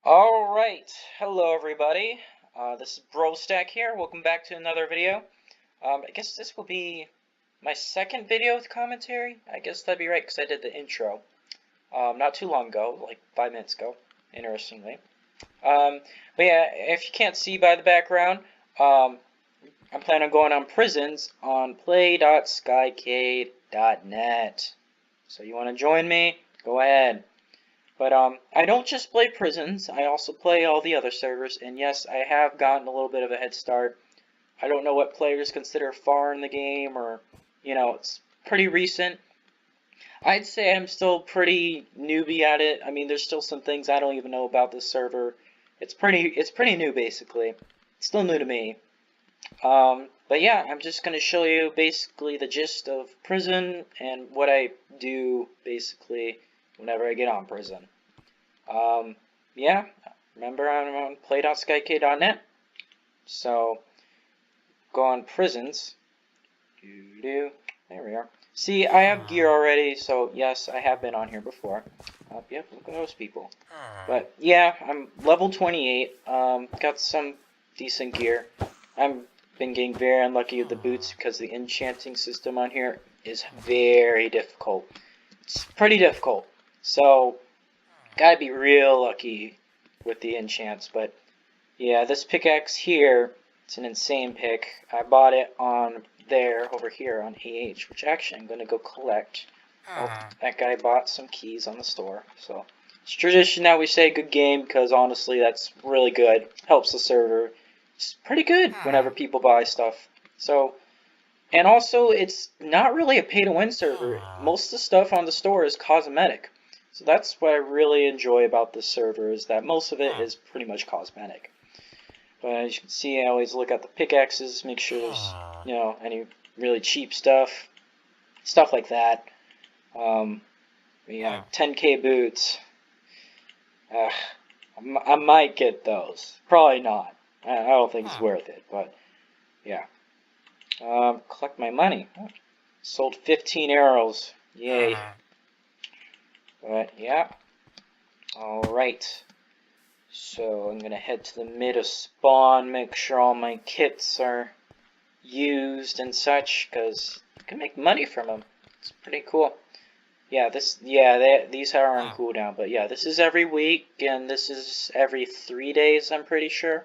Alright, hello everybody. This is BroStack here. Welcome back to another video. I guess this will be my second video with commentary. I guess that'd be right because I did the intro not too long ago, like 5 minutes ago, interestingly. But yeah, if you can't see by the background, I'm planning on going on prisons on play.skykade.net. So you want to join me? Go ahead. But I don't just play prisons, I also play all the other servers, and yes, I have gotten a little bit of a head start. I don't know what players consider far in the game, or, it's pretty recent. I'd say I'm still pretty newbie at it. I mean, there's still some things I don't even know about this server. It's pretty new, basically. It's still new to me. But yeah, I'm just going to show you basically the gist of prison and what I do, basically, whenever I get on prison. Yeah, remember I'm on play.skykade.net. So, go on prisons. There we are. See, I have gear already, so yes, I have been on here before. Yep, look at those people. But yeah, I'm level 28. Got some decent gear. I've been getting very unlucky with the boots because the enchanting system on here is very difficult. It's pretty difficult. So, gotta be real lucky with the enchants, but yeah, this pickaxe here, it's an insane pick. I bought it on over here on AH, which actually I'm gonna go collect. Oh, that guy bought some keys on the store, so it's tradition that we say good game because honestly, that's really good. Helps the server. It's pretty good whenever people buy stuff. So, and also, it's not really a pay-to-win server. Most of the stuff on the store is cosmetic. So that's what I really enjoy about this server, is that most of it is pretty much cosmetic. But as you can see, I always look at the pickaxes, make sure there's, any really cheap stuff like that. Yeah, 10k boots. I might get those. Probably not. I don't think it's worth it, but yeah. Collect my money. Sold 15 arrows. Yay. But yeah. Alright. So I'm gonna head to the mid of spawn, make sure all my kits are used and such, because you can make money from them. It's pretty cool. Yeah, these are on cooldown, but yeah, this is every week, and this is every 3 days, I'm pretty sure.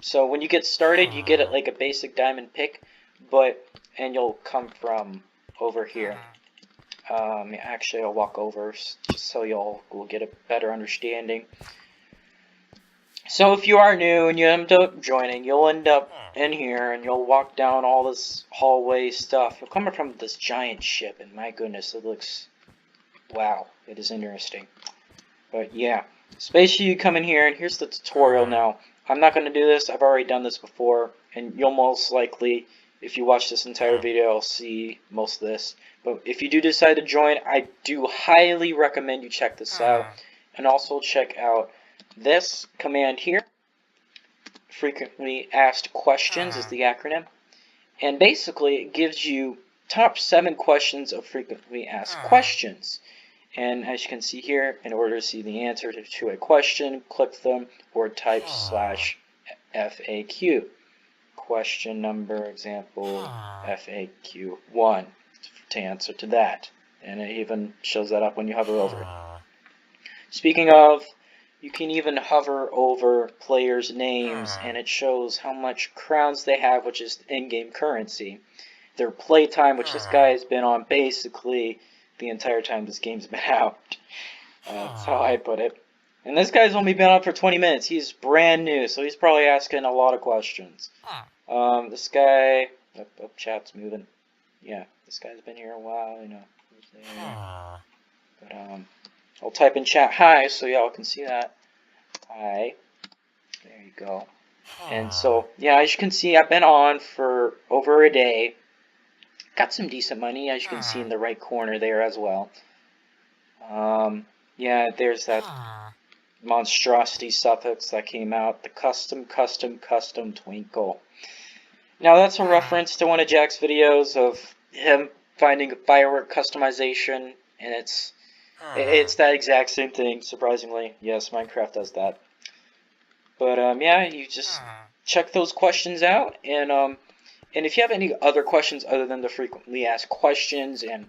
So when you get started, you get it like a basic diamond pick, and you'll come from over here. Actually, I'll walk over just so y'all will get a better understanding. So if you are new and you end up joining, you'll end up in here and you'll walk down all this hallway stuff. You'll come from this giant ship, and my goodness, it looks, wow, it is interesting. But yeah, so basically you come in here, and here's the tutorial now. I'm not going to do this, I've already done this before, and you'll most likely, if you watch this entire video, see most of this. But if you do decide to join, I do highly recommend you check this out, and also check out this command here. Frequently asked questions is the acronym, and basically it gives you top 7 questions of frequently asked questions. And as you can see here, in order to see the answer to a question, click them or type /FAQ. Question number, example, FAQ1 to answer to that. And it even shows that up when you hover over it. Speaking of, you can even hover over players' names, and it shows how much crowns they have, which is in-game currency. Their playtime, which this guy has been on basically the entire time this game's been out. That's how I put it. And this guy's only been on for 20 minutes. He's brand new, so he's probably asking a lot of questions. This guy... Oh, chat's moving. Yeah, this guy's been here a while, But, I'll type in chat hi, so y'all can see that. Hi. There you go. And so, yeah, as you can see, I've been on for over a day. Got some decent money, as you can see in the right corner there as well. Yeah, there's that monstrosity suffix that came out. The custom twinkle. Now, that's a reference to one of Jack's videos of him finding a firework customization, and it's It's that exact same thing, surprisingly. Yes, Minecraft does that. But yeah, you just check those questions out, and if you have any other questions other than the frequently asked questions and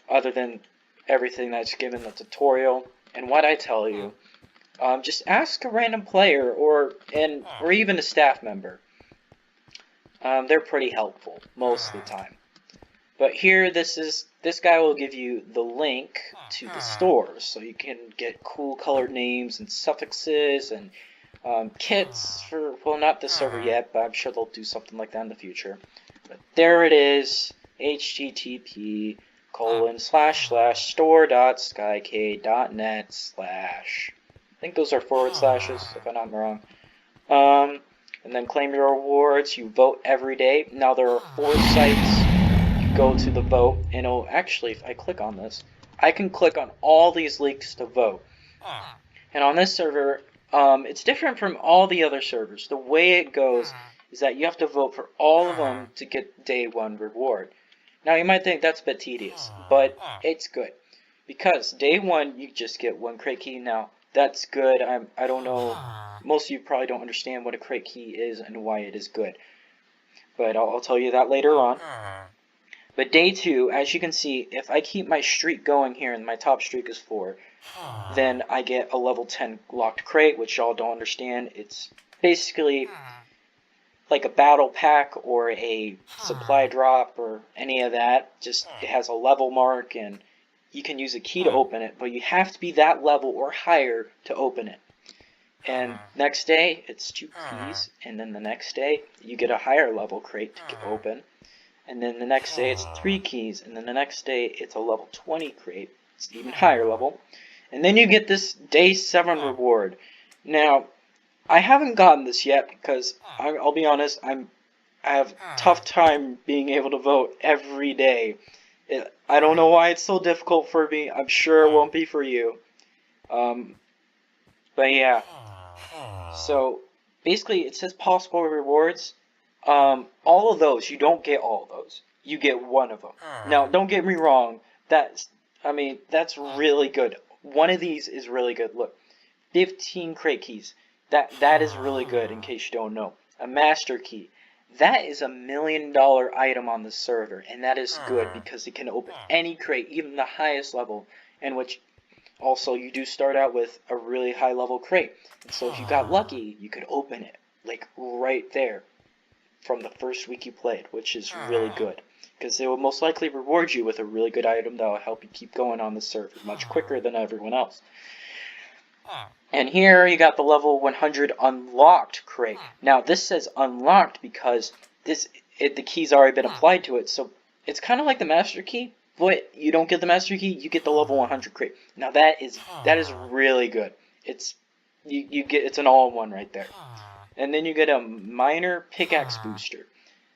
other than everything that's given in the tutorial and what I tell you, just ask a random player or even a staff member. They're pretty helpful most of the time. But here, this guy will give you the link to the store, so you can get cool colored names and suffixes and kits for, well, not this server yet, but I'm sure they'll do something like that in the future. But there it is, http://store.skykade.net/ I think those are forward slashes, if I'm not wrong. And then claim your rewards. You vote every day. Now there are 4 sites. You go to the vote, and it'll actually, if I click on this, I can click on all these links to vote. And on this server, it's different from all the other servers. The way it goes is that you have to vote for all of them to get day 1 reward. Now you might think that's a bit tedious, but it's good. Because day 1, you just get 1 crate key. Now, that's good. I don't know, most of you probably don't understand what a crate key is and why it is good. But I'll tell you that later on. But day 2, as you can see, if I keep my streak going here, and my top streak is 4, then I get a level 10 locked crate, which y'all don't understand. It's basically like a battle pack or a supply drop or any of that. Just it has a level mark, and you can use a key to open it, but you have to be that level or higher to open it. And next day, it's 2 keys, and then the next day, you get a higher level crate to get open. And then the next day, it's 3 keys, and then the next day, it's a level 20 crate. It's even higher level. And then you get this day 7 reward. Now, I haven't gotten this yet because, I'll be honest, I have a tough time being able to vote every day. I don't know why it's so difficult for me. I'm sure it won't be for you. But yeah. So, basically, it says possible rewards. All of those, you don't get all of those. You get 1 of them. Now, don't get me wrong. That's really good. One of these is really good. Look, 15 crate keys. That is really good, in case you don't know. A master key. That is $1 million item on the server, and that is good because it can open any crate, even the highest level, and which also you do start out with a really high level crate. And so if you got lucky, you could open it, like right there, from the first week you played, which is really good. Because they will most likely reward you with a really good item that will help you keep going on the server much quicker than everyone else. And here you got the level 100 unlocked crate. Now this says unlocked because the key's already been applied to it, so it's kind of like the master key, but you don't get the master key, you get the level 100 crate. Now that is really good. It's an all-in-one right there. And then you get a minor pickaxe booster.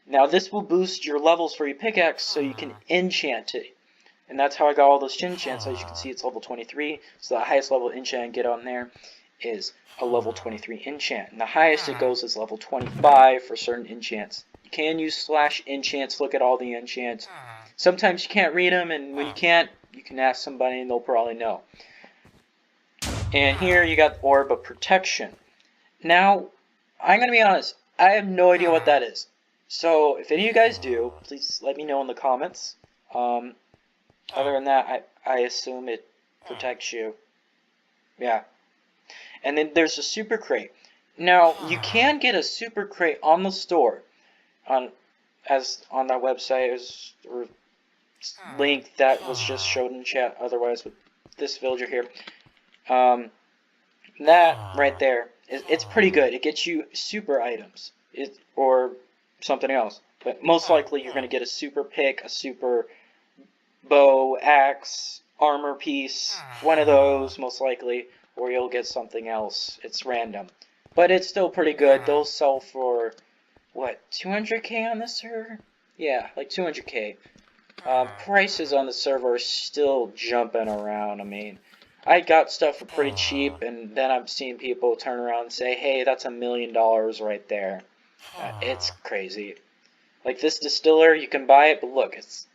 Now this will boost your levels for your pickaxe so you can enchant it. And that's how I got all those enchants. As you can see, it's level 23. So the highest level enchant I get on there is a level 23 enchant. And the highest it goes is level 25 for certain enchants. You can use /enchants, look at all the enchants. Sometimes you can't read them, and when you can't, you can ask somebody and they'll probably know. And here you got Orb of Protection. Now, I'm going to be honest, I have no idea what that is. So, if any of you guys do, please let me know in the comments. Other than that, I assume it protects you. Yeah. And then there's a super crate. Now, you can get a super crate on the store. On that website is a link that was just showed in chat. Otherwise, with this villager here. That right there, it's pretty good. It gets you super items. Or something else. But most likely, you're going to get a super pick, a super bow, axe, armor piece, one of those most likely, or you'll get something else. It's random. But it's still pretty good. They'll sell for, what, 200k on this server? Yeah, like 200k. Prices on the server are still jumping around. I mean, I got stuff for pretty cheap, and then I'm seeing people turn around and say, hey, that's $1 million right there. It's crazy. Like this distiller, you can buy it, but look, it's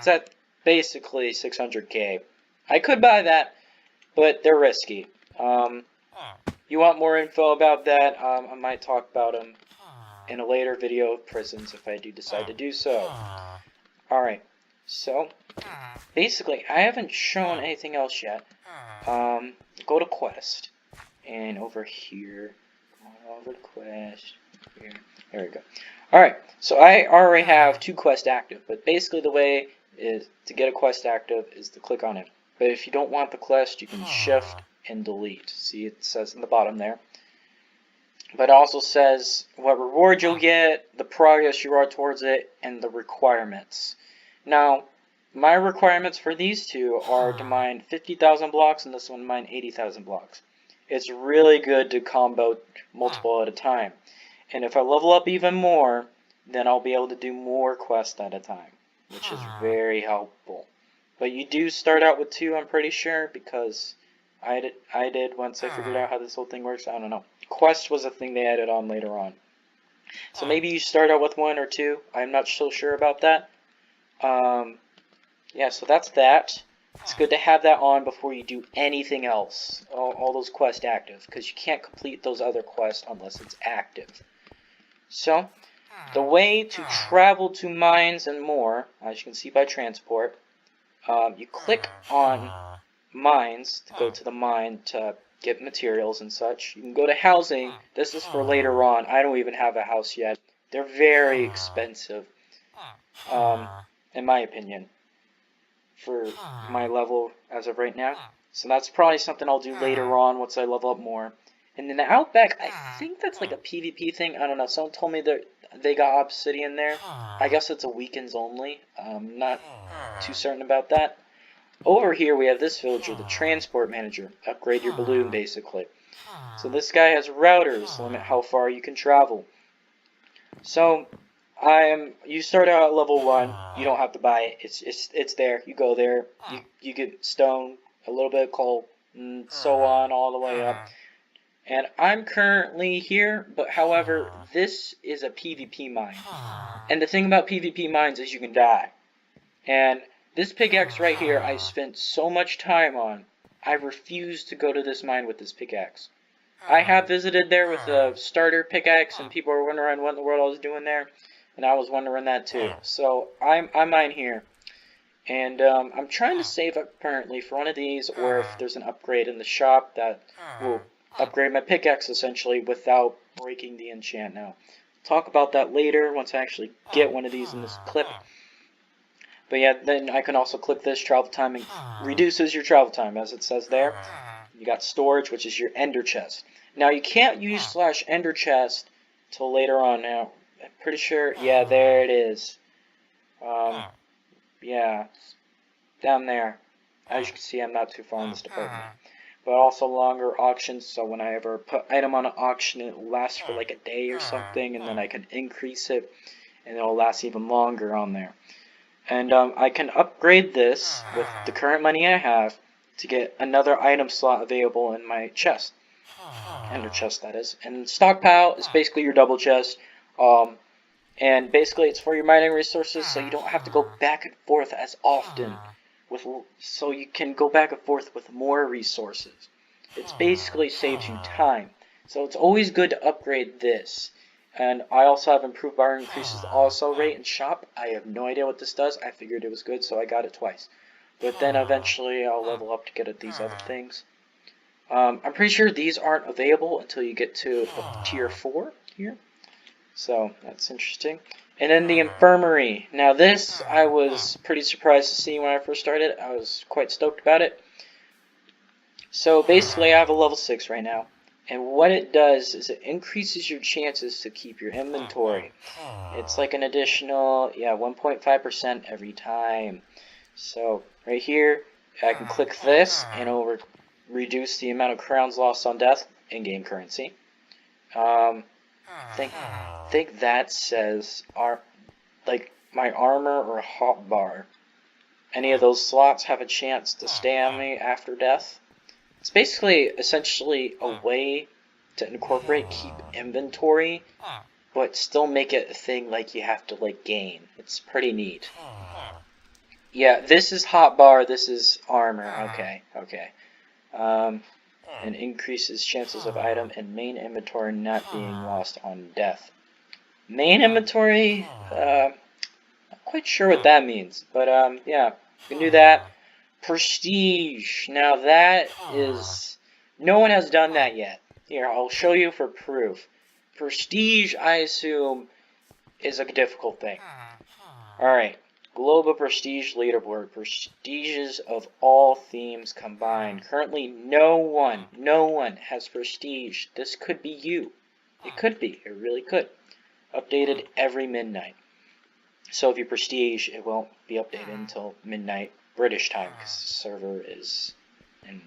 at basically 600k. I could buy that, but they're risky. You want more info about that, I might talk about them in a later video of prisons if I do decide to do so. Alright, so basically I haven't shown anything else yet. Go to quest, and over here, over to quest, here, there we go. Alright, so I already have 2 quests active, but basically the way is to get a quest active is to click on it. But if you don't want the quest, you can shift and delete. See, it says in the bottom there. But it also says what reward you'll get, the progress you are towards it, and the requirements. Now, my requirements for these two are to mine 50,000 blocks, and this one mine 80,000 blocks. It's really good to combo multiple at a time. And if I level up even more, then I'll be able to do more quests at a time, which is very helpful. But you do start out with 2, I'm pretty sure, because I did once I figured out how this whole thing works. I don't know. Quest was a thing they added on later on. So maybe you start out with 1 or 2. I'm not so sure about that. Yeah, so that's that. It's good to have that on before you do anything else. All those quests active, because you can't complete those other quests unless it's active. So, the way to travel to mines and more, as you can see by transport, you click on mines to go to the mine to get materials and such. You can go to housing. This is for later on. I don't even have a house yet. They're very expensive, in my opinion, for my level as of right now. So that's probably something I'll do later on once I level up more. And then the Outback, I think that's like a PvP thing. I don't know. Someone told me that they got obsidian there. I guess it's a weekends only. I'm not too certain about that. Over here we have this villager, the transport manager. Upgrade your balloon, basically. So this guy has routers, limit how far you can travel. So you start out at level 1. You don't have to buy it. It's there. You go there. You get stone, a little bit of coal, and so on all the way up. And I'm currently here, but however, this is a PvP mine. And the thing about PvP mines is you can die. And this pickaxe right here, I spent so much time on. I refuse to go to this mine with this pickaxe. I have visited there with a starter pickaxe, and people were wondering what in the world I was doing there. And I was wondering that too. So I mine here. And I'm trying to save up currently for one of these, or if there's an upgrade in the shop that will upgrade my pickaxe essentially without breaking the enchant. Now, talk about that later once I actually get one of these in this clip. But yeah, then I can also click this travel time and reduces your travel time, as it says there. You got storage, which is your ender chest. Now you can't use /ender chest till later on. Now I'm pretty sure, yeah, there it is. Yeah, down there. As you can see, I'm not too far in this department. But also longer auctions, so when I ever put item on an auction, it will last for like a day or something, and then I can increase it, and it will last even longer on there. And I can upgrade this with the current money I have to get another item slot available in my chest. Ender chest, that is. And stockpile is basically your double chest. And basically it's for your mining resources, so you don't have to go back and forth as often. So you can go back and forth with more resources. It's basically saves you time. So it's always good to upgrade this. And I also have improved bar increases the also rate in shop. I have no idea what this does. I figured it was good, so I got it twice. But then eventually I'll level up to get at these other things. I'm pretty sure these aren't available until you get to tier 4 here. So that's interesting. And then the infirmary. Now this I was pretty surprised to see when I first started. I was quite stoked about it. So basically I have a level 6 right now. And what it does is it increases your chances to keep your inventory. It's like an additional, 1.5% every time. So right here, I can click this and it'll reduce the amount of crowns lost on death in-game currency. I think that says like my armor or hotbar. Any of those slots have a chance to stay on me after death. It's basically essentially a way to incorporate keep inventory, but still make it a thing like you have to like gain. It's pretty neat. Yeah, this is hotbar, this is armor. Okay, okay. And increases chances of item and main inventory not being lost on death. Main inventory, not quite sure what that means, but yeah, you can do that. Prestige. Now that is, no one has done that yet. Here, I'll show you for proof. Prestige, I assume, is a difficult thing. Alright, Global Prestige Leaderboard. Prestiges of all themes combined. Currently, no one has Prestige. This could be you. It could be. It really could. Updated every midnight. So if you Prestige, it won't be updated until midnight British time, because the server is in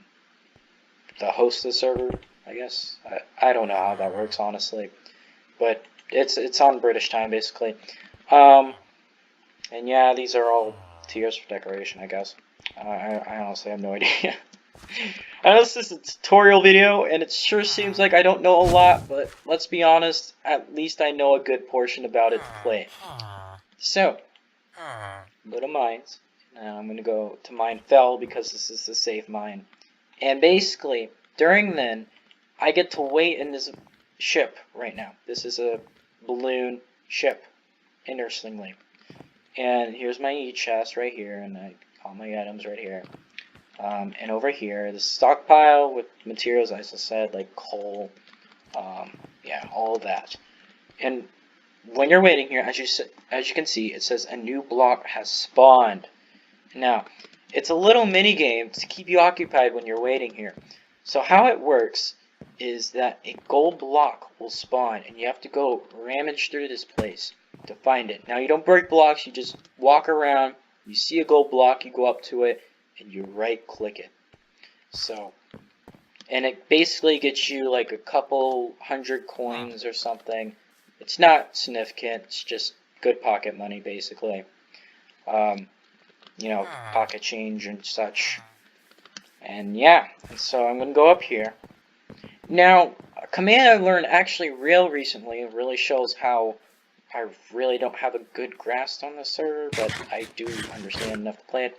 the host of the server, I guess. I don't know how that works, honestly. But it's on British time, basically. And yeah, these are all tiers for decoration, I guess. I honestly have no idea. I know this is a tutorial video, and it sure seems like I don't know a lot, but let's be honest, at least I know a good portion about it to play. So, go to mines. Now I'm going to go to mine fell because this is the safe mine. And basically, during then, I get to wait in this ship right now. This is a balloon ship, interestingly. And here's my e-chest right here, and all my items right here. And over here, the stockpile with materials, as I said, like coal, yeah, all of that. And when you're waiting here, as you can see, it says a new block has spawned. Now, it's a little mini game to keep you occupied when you're waiting here. So how it works is that a gold block will spawn, and you have to go rummage through this place to find it. Now, you don't break blocks, you just walk around, you see a gold block, you go up to it, and you right-click it. So, and it basically gets you like a couple hundred coins or something. It's not significant, it's just good pocket money, basically. You know, pocket change and such. And yeah, so I'm going to go up here. Now, a command I learned actually real recently, it really shows how I really don't have a good grasp on the server, but I do understand enough to play it.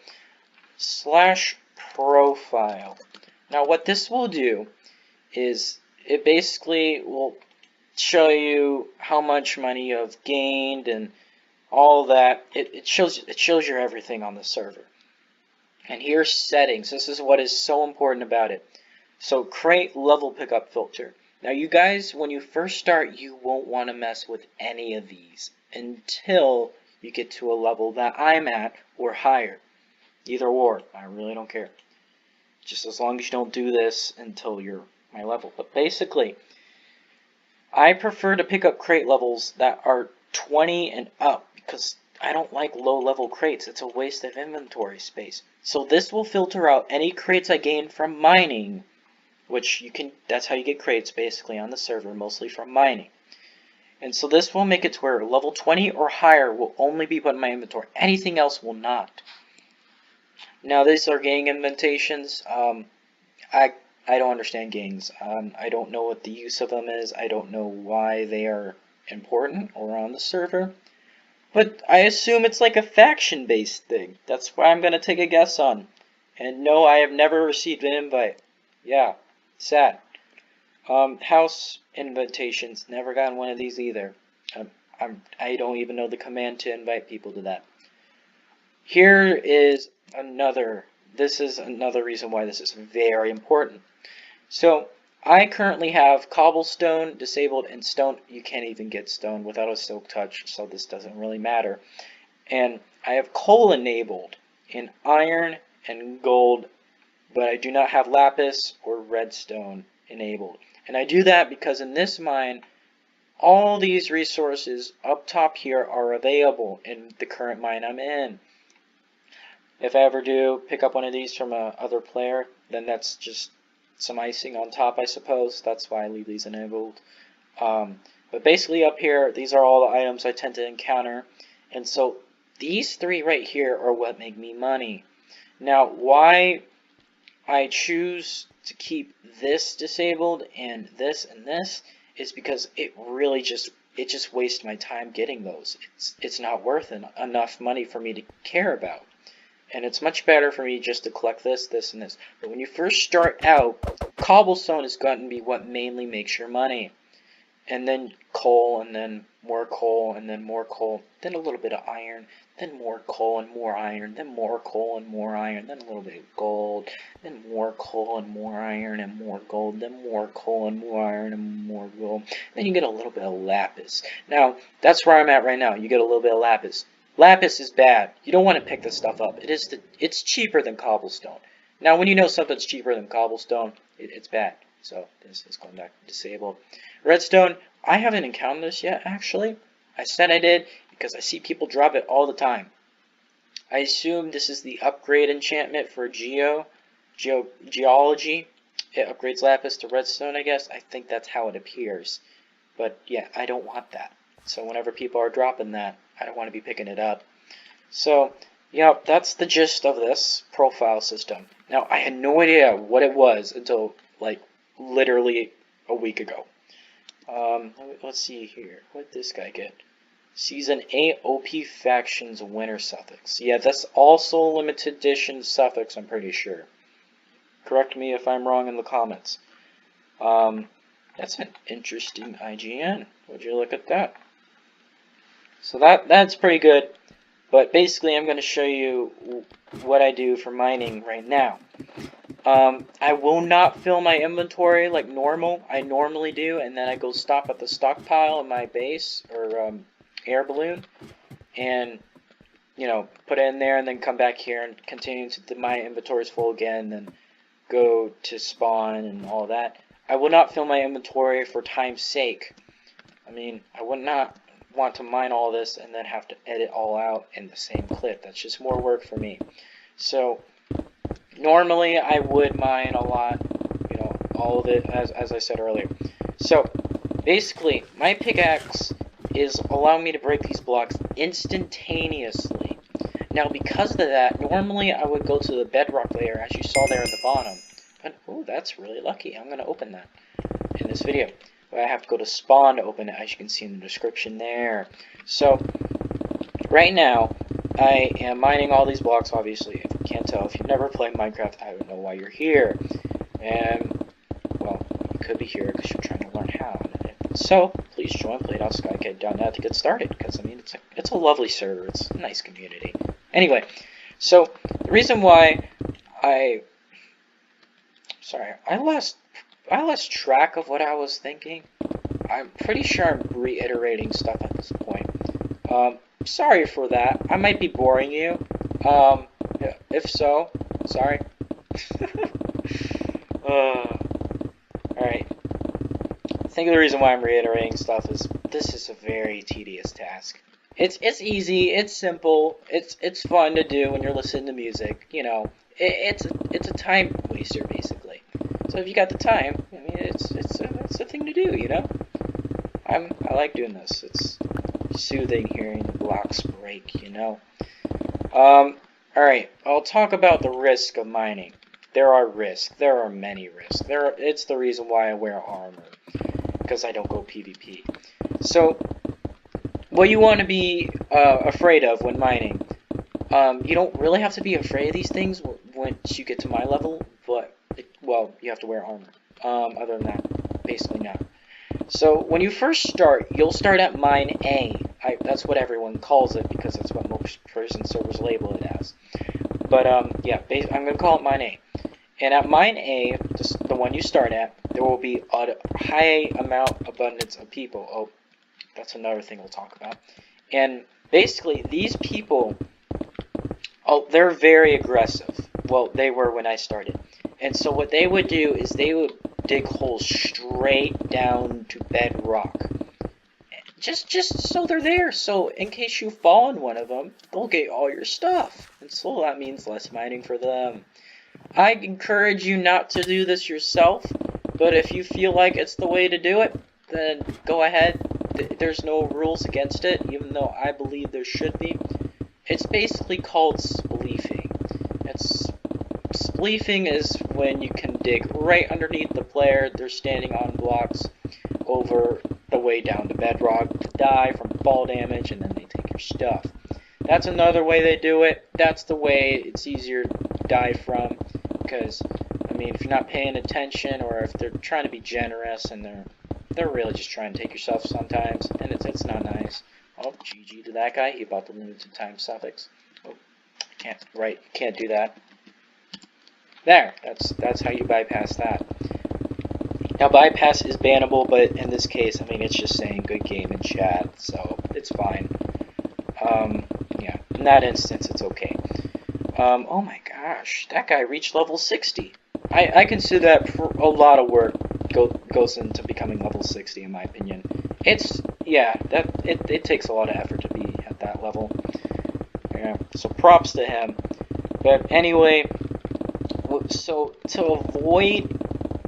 /profile. Now what this will do is it basically will show you how much money you've gained and all that. It shows you everything on the server. And here's settings. This is what is so important about it. So create level pickup filter. Now you guys, when you first start, you won't want to mess with any of these until you get to a level that I'm at or higher. Either or, I really don't care. Just as long as you don't do this until you're my level. But basically, I prefer to pick up crate levels that are 20 and up because I don't like low level crates. It's a waste of inventory space. So this will filter out any crates I gain from mining, which you can, that's how you get crates basically on the server, mostly from mining. And so this will make it to where level 20 or higher will only be put in my inventory. Anything else will not. Now these are gang invitations. I don't understand gangs. I don't know what the use of them is. I don't know why they are important or on the server. But I assume it's like a faction-based thing. That's what I'm going to take a guess on. And no, I have never received an invite. Yeah, sad. House invitations. Never gotten one of these either. I don't even know the command to invite people to that. Here is this is another reason why this is very important. So, I currently have cobblestone disabled and stone. You can't even get stone without a silk touch, so this doesn't really matter. And I have coal enabled in iron and gold, but I do not have lapis or redstone enabled. And I do that because in this mine, all these resources up top here are available in the current mine I'm in. If I ever do pick up one of these from a other player, then that's just some icing on top, I suppose. That's why I leave these enabled. But basically up here, these are all the items I tend to encounter. And so these three right here are what make me money. Now, why I choose to keep this disabled and this is because it really just wastes my time getting those. It's not worth enough money for me to care about. And it's much better for me just to collect this, this, and this. But when you first start out, cobblestone is going to be what mainly makes your money. And then coal, and then more coal, and then more coal, then a little bit of iron, then more coal and more iron, then more coal and more iron, then a little bit of gold, then more coal and more iron and more gold, then more coal and more iron and more gold. Then you get a little bit of lapis. Now, that's where I'm at right now. You get a little bit of lapis. Lapis is bad. You don't want to pick this stuff up. It's cheaper than cobblestone. Now, when you know something's cheaper than cobblestone, it's bad. So this is going back to disabled. Redstone, I haven't encountered this yet, actually. I said I did because I see people drop it all the time. I assume this is the upgrade enchantment for geology. It upgrades lapis to redstone, I guess. I think that's how it appears. But yeah, I don't want that. So whenever people are dropping that, I don't want to be picking it up. So, yeah, that's the gist of this profile system. Now, I had no idea what it was until, like, literally a week ago. Let's see here. What did this guy get? Season 8 OP Factions Winter Suffix. Yeah, that's also limited edition suffix, I'm pretty sure. Correct me if I'm wrong in the comments. That's an interesting IGN. Would you look at that? So that's pretty good. But basically, I'm going to show you what I do for mining right now. I will not fill my inventory like normal. I normally do, and then I go stop at the stockpile in my base, or air balloon, and, you know, put it in there, and then come back here and continue to my inventory is full again, then go to spawn and all that. I will not fill my inventory for time's sake. I mean, I would not want to mine all this and then have to edit all out in the same clip. That's just more work for me. So normally I would mine a lot, you know, all of it as I said earlier. So basically my pickaxe is allowing me to break these blocks instantaneously. Now because of that, normally I would go to the bedrock layer as you saw there at the bottom. But oh, that's really lucky. I'm going to open that in this video. But I have to go to spawn to open it, as you can see in the description there. So right now I am mining all these blocks, obviously. If you can't tell, if you've never played Minecraft, I don't know why you're here. And, well, you could be here because you're trying to learn how. So, please join play.skykade.net to get started, because, I mean, it's a lovely server. It's a nice community. Anyway, so, the reason why I lost track of what I was thinking. I'm pretty sure I'm reiterating stuff at this point. Sorry for that. I might be boring you. If so, sorry. Alright. I think the reason why I'm reiterating stuff is this is a very tedious task. It's easy, it's simple, it's fun to do when you're listening to music, you know. It's a time waster basically. So if you got the time, I mean it's a thing to do, you know. I like doing this. It's soothing hearing the blocks break, you know. Alright, I'll talk about the risk of mining. There are risks. There are many risks. It's the reason why I wear armor, because I don't go PvP. So, what you want to be afraid of when mining, you don't really have to be afraid of these things once you get to my level, but, well, you have to wear armor. Other than that, basically not. So, when you first start, you'll start at Mine A. That's what everyone calls it, because that's what most prison servers label it as. But, yeah, I'm going to call it Mine A. And at Mine A, the one you start at, there will be a high abundance of people. Oh, that's another thing we'll talk about. And basically, these people, they're very aggressive. Well, they were when I started. And so what they would do is they would dig holes straight down to bedrock. Just so they're there. So in case you fall in one of them, they'll get all your stuff. And so that means less mining for them. I encourage you not to do this yourself. But if you feel like it's the way to do it, then go ahead. There's no rules against it, even though I believe there should be. It's basically called spleefing. Spleefing is when you can dig right underneath the player. They're standing on blocks over the way down to bedrock to die from fall damage, and then they take your stuff. That's another way they do it. That's the way it's easier to die from, because I mean, if you're not paying attention, or if they're trying to be generous and they're really just trying to take yourself sometimes, and it's not nice. Oh, GG to that guy. He about to limited time suffix. Oh, can't do that. There, that's how you bypass that. Now, bypass is bannable, but in this case, I mean, it's just saying good game in chat, so it's fine. Yeah, in that instance, it's okay. Oh my gosh, that guy reached level 60. I consider that a lot of work goes into becoming level 60, in my opinion. Yeah, it takes a lot of effort to be at that level. Yeah, so props to him. But anyway, so to avoid,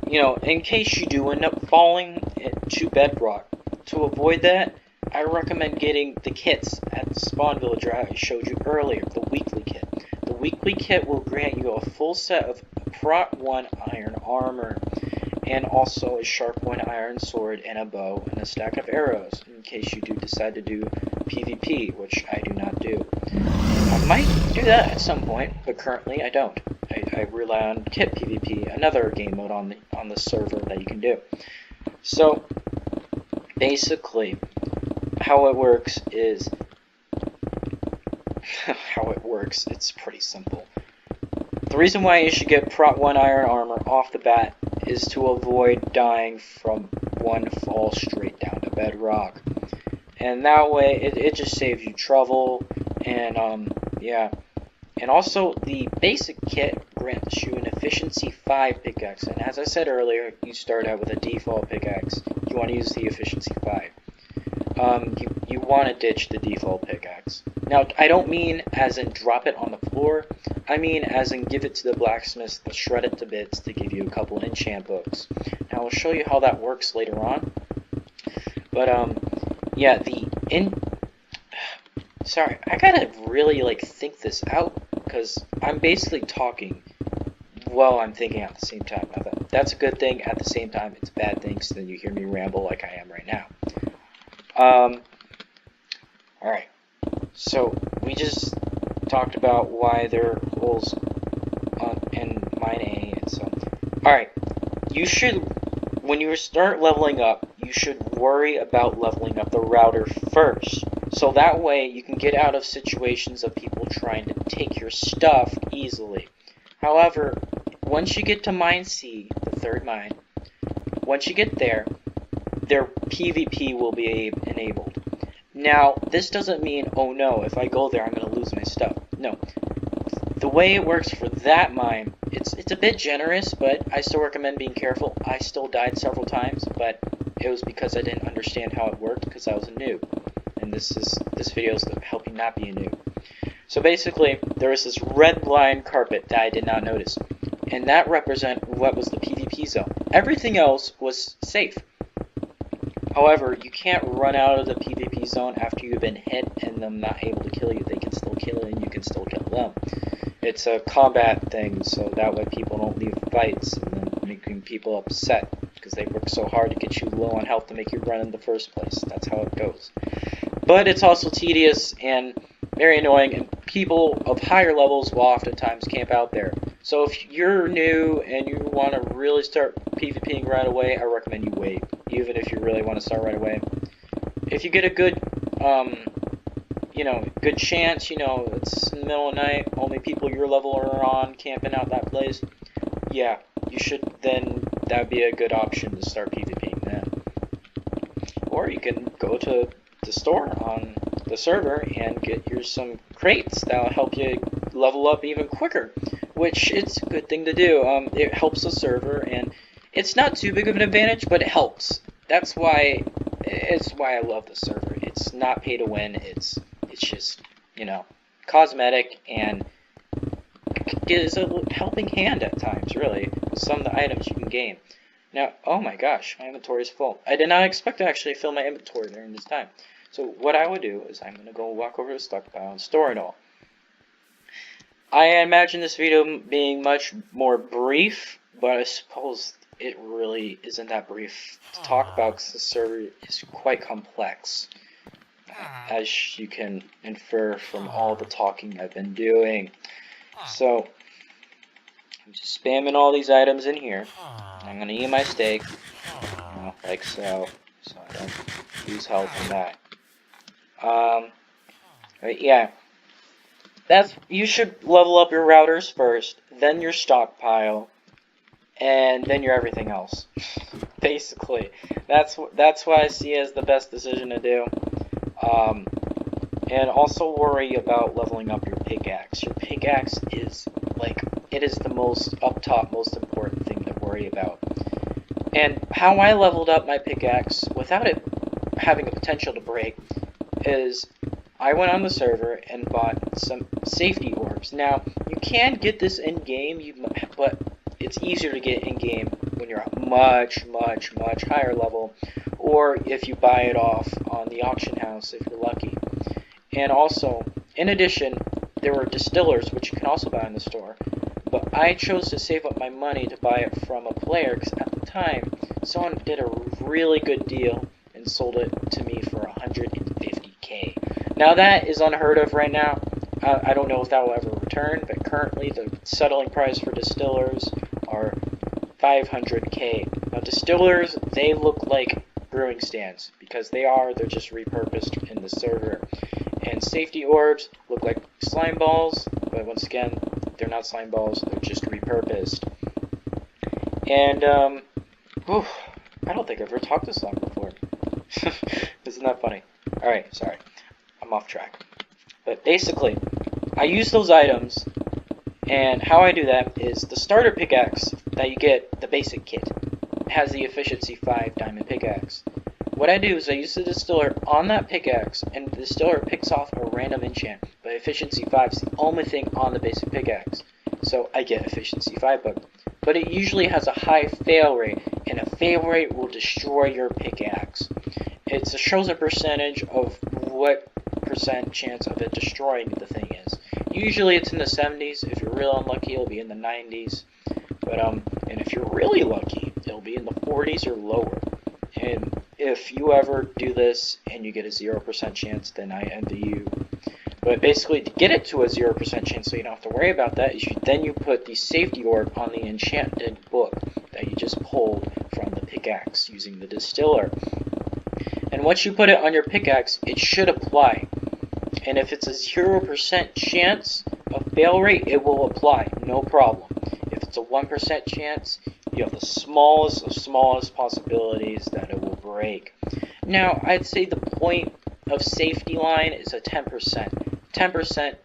in case you do end up falling to bedrock, to avoid that, I recommend getting the kits at the spawn villager I showed you earlier, the weekly kit. The weekly kit will grant you a full set of Prot 1 iron armor, and also a Sharp 1 iron sword and a bow and a stack of arrows, in case you do decide to do PvP, which I do not do. I might do that at some point, but currently I don't. I rely on kit PvP, another game mode on the server that you can do. So basically, how it works is it's pretty simple. The reason why you should get Prot 1 iron armor off the bat is to avoid dying from one fall straight down to bedrock. And that way, it just saves you trouble, and yeah. And also, the basic kit grants you an efficiency 5 pickaxe, and as I said earlier, you start out with a default pickaxe. You want to use the efficiency 5. You want to ditch the default pickaxe. Now, I don't mean as in drop it on the floor. I mean as in give it to the blacksmith to shred it to bits to give you a couple enchant books. Now, I'll show you how that works later on. But, yeah, sorry, I gotta really, think this out, because I'm basically talking while I'm thinking at the same time. Now, that's a good thing. At the same time, it's a bad thing, so then you hear me ramble like I am right now. Alright, so we just talked about why there are holes in mine A, and so, alright, when you start leveling up, you should worry about leveling up the router first, so that way you can get out of situations of people trying to take your stuff easily. However, once you get to mine C, the third mine, once you get there, their PvP will be enabled. Now, this doesn't mean, oh no, if I go there I'm going to lose my stuff. No. The way it works for that mine, it's a bit generous, but I still recommend being careful. I still died several times, but it was because I didn't understand how it worked, because I was a noob. And this video is to help you not be a noob. So basically, there was this red line carpet that I did not notice, and that represents what was the PvP zone. Everything else was safe. However, you can't run out of the PvP zone after you've been hit and them not able to kill you. They can still kill you and you can still kill them. It's a combat thing, so that way people don't leave fights and then making people upset because they work so hard to get you low on health to make you run in the first place. That's how it goes. But it's also tedious and very annoying, and people of higher levels will oftentimes camp out there. So if you're new and you want to really start PvPing right away, I recommend you wait, even if you really want to start right away. If you get a good, good chance, it's in the middle of the night, only people your level are on camping out that place, yeah, you should then, that would be a good option to start PvPing then. Or you can go to the store on the server and get some crates that'll help you level up even quicker, which it's a good thing to do. It helps the server, and it's not too big of an advantage, but it helps. It's why I love the server. It's not pay to win. It's just, cosmetic, and is a helping hand at times, really, with some of the items you can gain. Now, oh my gosh, my inventory is full. I did not expect to actually fill my inventory during this time. So what I would do is I'm going to go walk over to the stockpile and store it all. I imagine this video being much more brief, but I suppose it really isn't that brief to talk about because the server is quite complex. as you can infer from all the talking I've been doing. So, I'm just spamming all these items in here. I'm gonna eat my steak, like so I don't lose health from that. But yeah, you should level up your routers first, then your stockpile, and then your everything else. Basically, that's what I see as the best decision to do. And also worry about leveling up your pickaxe. Your pickaxe is it is the most most important thing to worry about. And how I leveled up my pickaxe without it having a potential to break is I went on the server and bought some safety orbs. Now, you can get this in-game, but it's easier to get in-game when you're a much higher level, or if you buy it off on the auction house if you're lucky. And also, in addition, there were distillers, which you can also buy in the store. But I chose to save up my money to buy it from a player, because at the time, someone did a really good deal and sold it to me for 150k. Now that is unheard of right now. I don't know if that will ever return, but currently the settling price for distillers are 500k. Now distillers, they look like brewing stands, because they're just repurposed in the server. And safety orbs look like slime balls, but once again, they're not slime balls, they're just repurposed. And, I don't think I've ever talked this long before. Isn't that funny? Alright, sorry. I'm off track. But basically, I use those items, and how I do that is the starter pickaxe that you get, the basic kit, has the efficiency 5 diamond pickaxe. What I do is I use the distiller on that pickaxe, and the distiller picks off a random enchant, but efficiency 5 is the only thing on the basic pickaxe. So I get efficiency 5, but it usually has a high fail rate, and a fail rate will destroy your pickaxe. It shows a percentage of what percent chance of it destroying the thing is. Usually it's in the 70s. If you're real unlucky, it'll be in the 90s. But and if you're really lucky, it'll be in the 40s or lower. And if you ever do this and you get a 0% chance, then I envy you. But basically, to get it to a 0% chance, so you don't have to worry about that, is you put the safety orb on the enchanted book that you just pulled from the pickaxe using the distiller. And once you put it on your pickaxe, it should apply. And if it's a 0% chance of fail rate, it will apply, no problem. If it's a 1% chance, you have the smallest of smallest possibilities that it will break. Now, I'd say the point of safety line is a 10%. 10%,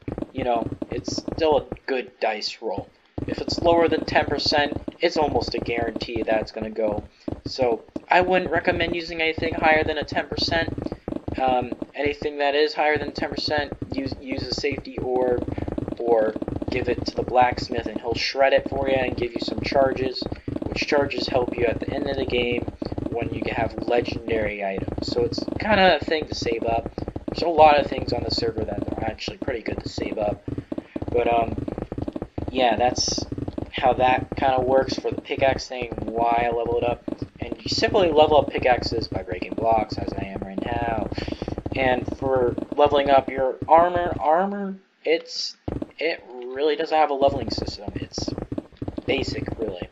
it's still a good dice roll. If it's lower than 10%, it's almost a guarantee that it's going to go. So I wouldn't recommend using anything higher than a 10%. Anything that is higher than 10%, use a safety orb, or give it to the blacksmith and he'll shred it for you and give you some charges, which charges help you at the end of the game when you have legendary items. So it's kind of a thing to save up. There's a lot of things on the server that are actually pretty good to save up. But yeah, that's how that kind of works for the pickaxe thing, why I level it up. And you simply level up pickaxes by breaking blocks, as I am right now. And for leveling up your armor, it really doesn't have a leveling system. It's basic, really.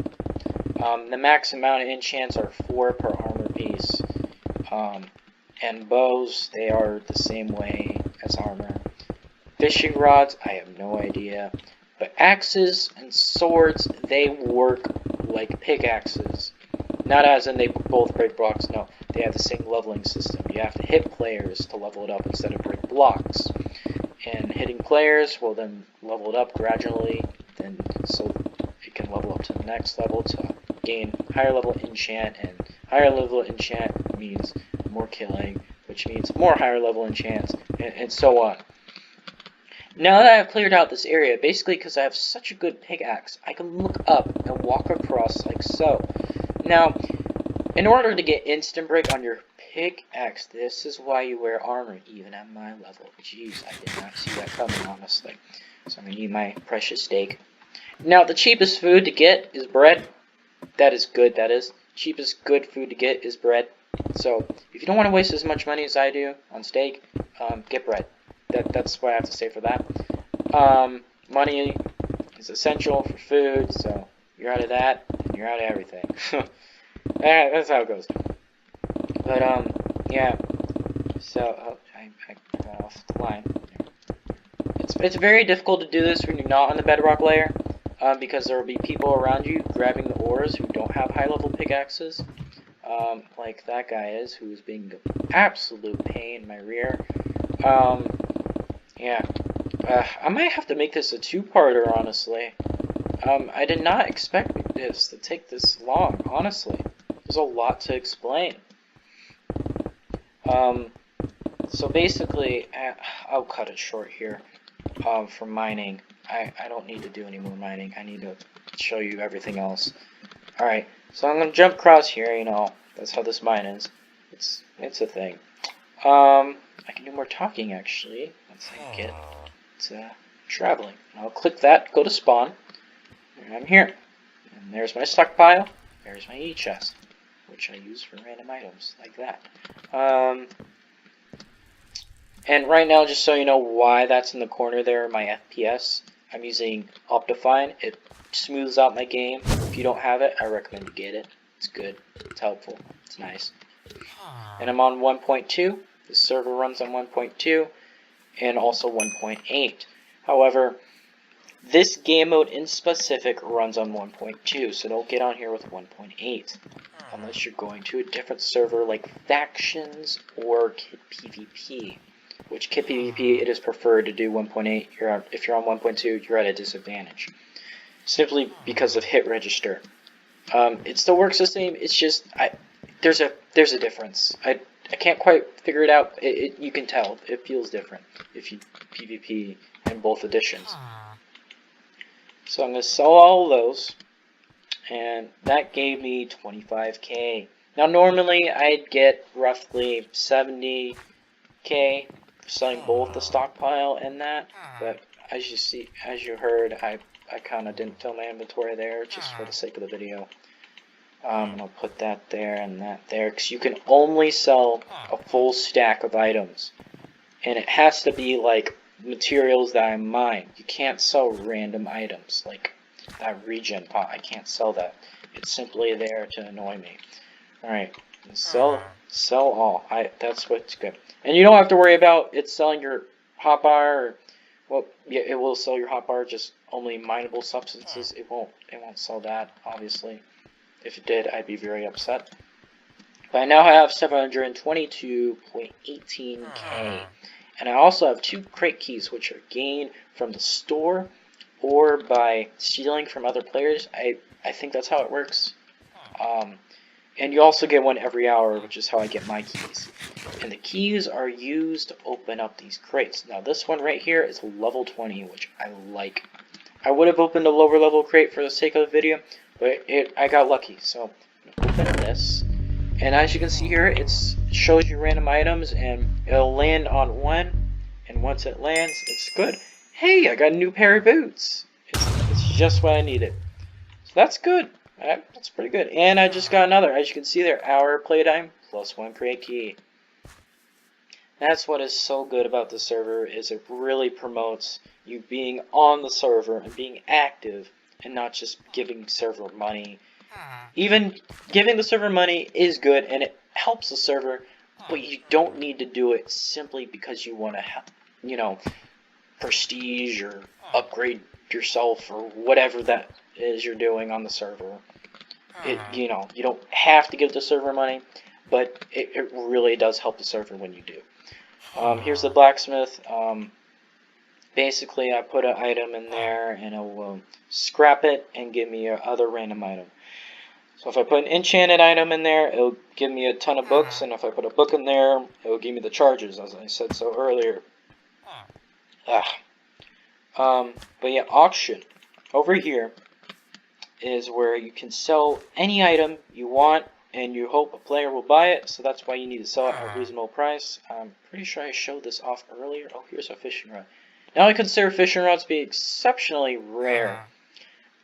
The max amount of enchants are 4 per armor piece. And bows, they are the same way as armor. Fishing rods, I have no idea. But axes and swords, they work like pickaxes. Not as in they both break blocks, no. They have the same leveling system. You have to hit players to level it up instead of break blocks. And hitting players will then level it up gradually, so it can level up to the next level to gain higher level enchant, and higher level enchant means more killing, which means more higher level enchants, and so on. Now that I've cleared out this area, basically because I have such a good pickaxe, I can look up and walk across like so. Now, in order to get instant break on your pickaxe, this is why you wear armor, even at my level. Jeez, I did not see that coming, honestly. So I'm going to eat my precious steak. Now, the cheapest food to get is bread. That is good, that is. Cheapest good food to get is bread. So, if you don't want to waste as much money as I do on steak, get bread. That's what I have to say for that. Money is essential for food, so you're out of that, and you're out of everything. That's how it goes. But, yeah. So, oh, I got off the line. It's very difficult to do this when you're not on the bedrock layer, because there will be people around you grabbing the ores who don't have high-level pickaxes, like that guy is, who's being an absolute pain in my rear. Yeah. I might have to make this a two-parter, honestly. I did not expect this to take this long, honestly. There's a lot to explain. So basically, I'll cut it short here. For mining, I don't need to do any more mining. I need to show you everything else. Alright, so I'm going to jump across here, you know, that's how this mine is. It's a thing. I can do more talking, actually, once I get to traveling. I'll click that, go to spawn, and I'm here. And there's my stockpile, there's my e-chest, which I use for random items, like that. And right now, just so you know why that's in the corner there, my FPS, I'm using Optifine. It smooths out my game. If you don't have it, I recommend you get it. It's good. It's helpful. It's nice. And I'm on 1.2. The server runs on 1.2 and also 1.8. However, this game mode in specific runs on 1.2, so don't get on here with 1.8 unless you're going to a different server like Factions or Kit PvP. Which Kit PvP, it is preferred to do 1.8. If you're on 1.2, you're at a disadvantage. Simply because of hit register. It still works the same. It's just there's a difference. I can't quite figure it out. You can tell it feels different if you PvP in both editions. So I'm gonna sell all of those, and that gave me 25k. Now normally I'd get roughly 70k. Selling both the stockpile and that, but as you heard, I kind of didn't fill my inventory there just for the sake of the video. And I'll put that there and that there, because you can only sell a full stack of items, and it has to be like materials that I mine. You can't sell random items like that regen pot. I can't sell that. It's simply there to annoy me. All right, sell all. That's what's good. And you don't have to worry about it selling your hotbar, or, well, yeah, it will sell your hotbar, just only mineable substances. It won't sell that, obviously. If it did, I'd be very upset. But I now have 722.18k. And I also have 2 crate keys, which are gained from the store or by stealing from other players. I think that's how it works. And you also get one every hour, which is how I get my keys. And the keys are used to open up these crates. Now this one right here is level 20, which I like. I would have opened a lower level crate for the sake of the video, but I got lucky. So I'm going to open this. And as you can see here, it shows you random items, and it'll land on one. And once it lands, it's good. Hey, I got a new pair of boots. It's just what I needed. So that's good. That's pretty good. And I just got another. As you can see there, hour playtime plus 1 crate key. That's what is so good about the server, is it really promotes you being on the server and being active and not just giving server money. Even giving the server money is good and it helps the server, but you don't need to do it simply because you want to have, you know, prestige or upgrade yourself or whatever that is you're doing on the server. You know, you don't have to give the server money, but it really does help the server when you do. Here's the blacksmith. Basically, I put an item in there, and it will scrap it and give me another random item. So if I put an enchanted item in there, it'll give me a ton of books, and if I put a book in there, it'll give me the charges, as I said so earlier. But yeah, auction. Over here is where you can sell any item you want, and you hope a player will buy it, so that's why you need to sell it at a reasonable price. I'm pretty sure I showed this off earlier. Oh, here's a fishing rod. Now I consider fishing rods to be exceptionally rare.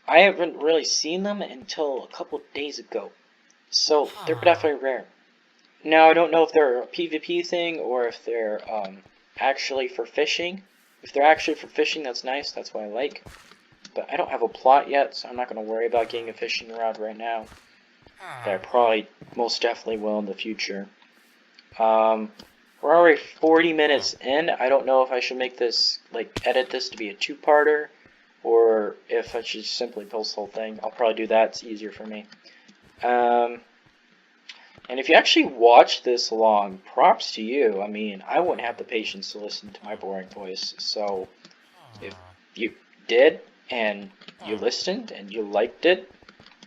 I haven't really seen them until a couple of days ago, so they're definitely rare. Now I don't know if they're a PvP thing or if they're actually for fishing. If they're actually for fishing, that's nice. That's what I like. But I don't have a plot yet, so I'm not going to worry about getting a fishing rod right now. But I probably most definitely will in the future. We're already 40 minutes in. I don't know if I should make this, like, edit this to be a two-parter, or if I should simply post the whole thing. I'll probably do that. It's easier for me. And if you actually watch this long, props to you. I mean, I wouldn't have the patience to listen to my boring voice. So, if you did, and you listened, and you liked it,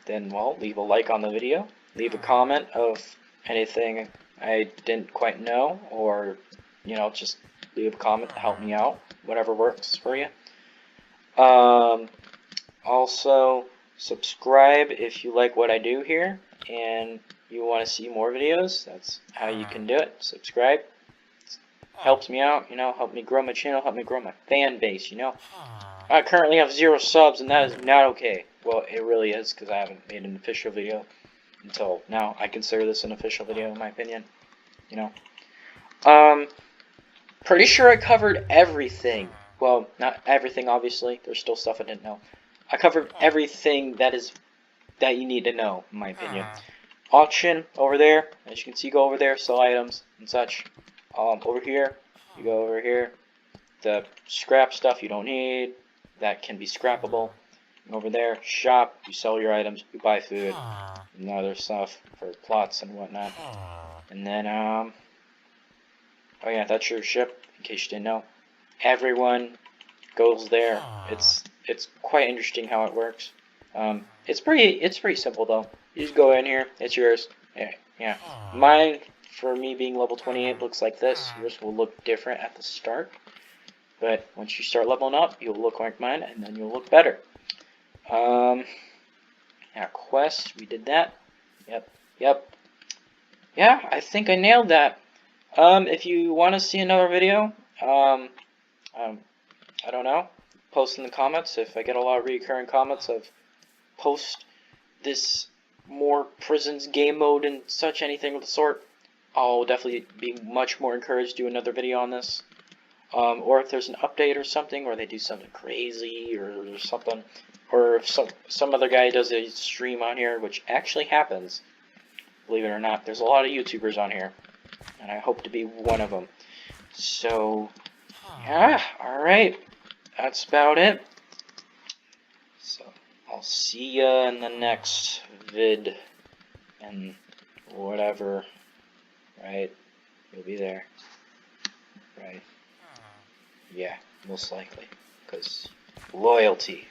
then, well, leave a like on the video. Leave a comment of anything I didn't quite know, or, you know, just leave a comment to help me out. Whatever works for you. Also, subscribe if you like what I do here, and you want to see more videos. That's how you can do it. Subscribe. Helps me out, you know, help me grow my channel, help me grow my fan base, you know. I currently have 0 subs, and that is not okay. Well, it really is, because I haven't made an official video until now. I consider this an official video, in my opinion, you know. Pretty sure I covered everything. Well, not everything, obviously. There's still stuff I didn't know. I covered everything that you need to know, in my opinion. Auction over there, as you can see, go over there, sell items and such. Over here, you go over here. The scrap stuff you don't need, that can be scrappable. And over there, shop, you sell your items, you buy food, and other stuff for plots and whatnot. And then, oh yeah, that's your ship, in case you didn't know. Everyone goes there. It's quite interesting how it works. It's pretty simple though. You just go in here, it's yours. Yeah. Mine, for me being level 28, looks like this. Yours will look different at the start, but once you start leveling up, you'll look like mine, and then you'll look better. Yeah, quest, we did that. Yep. Yeah, I think I nailed that. If you want to see another video, I don't know, post in the comments. If I get a lot of recurring comments of post this more prisons game mode and such, anything of the sort, I'll definitely be much more encouraged to do another video on this. Or if there's an update or something, or they do something crazy or something, or if some other guy does a stream on here, which actually happens, believe it or not. There's a lot of YouTubers on here, and I hope to be one of them. So, yeah, alright, that's about it. So, I'll see ya in the next vid, and whatever, right? You'll be there, right? Yeah, most likely, because loyalty.